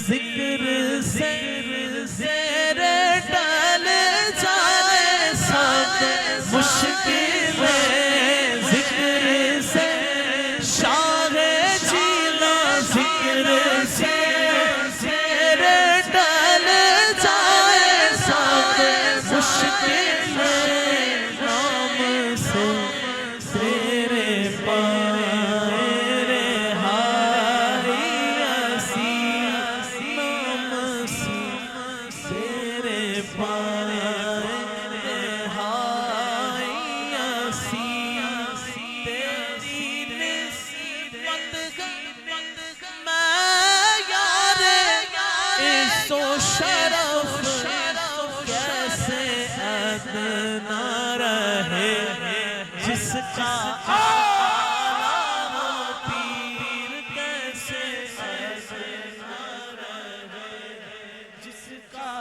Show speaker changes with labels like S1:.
S1: ذکر سے زیر ڈال جائے سب مشکلیں، ذکر سے شاہ جیلا، ذکر سے زیر ڈال جائے سب مشکلیں، نام سے تیرے پائے رہائی اسی، نام سے تیرے پائے رہائی اسی، تیری نسبت میں یار عز و شرف کیسے ادنا رہے، جس کا آلہ ہو پیر کیسے ادنا رہے، جس کا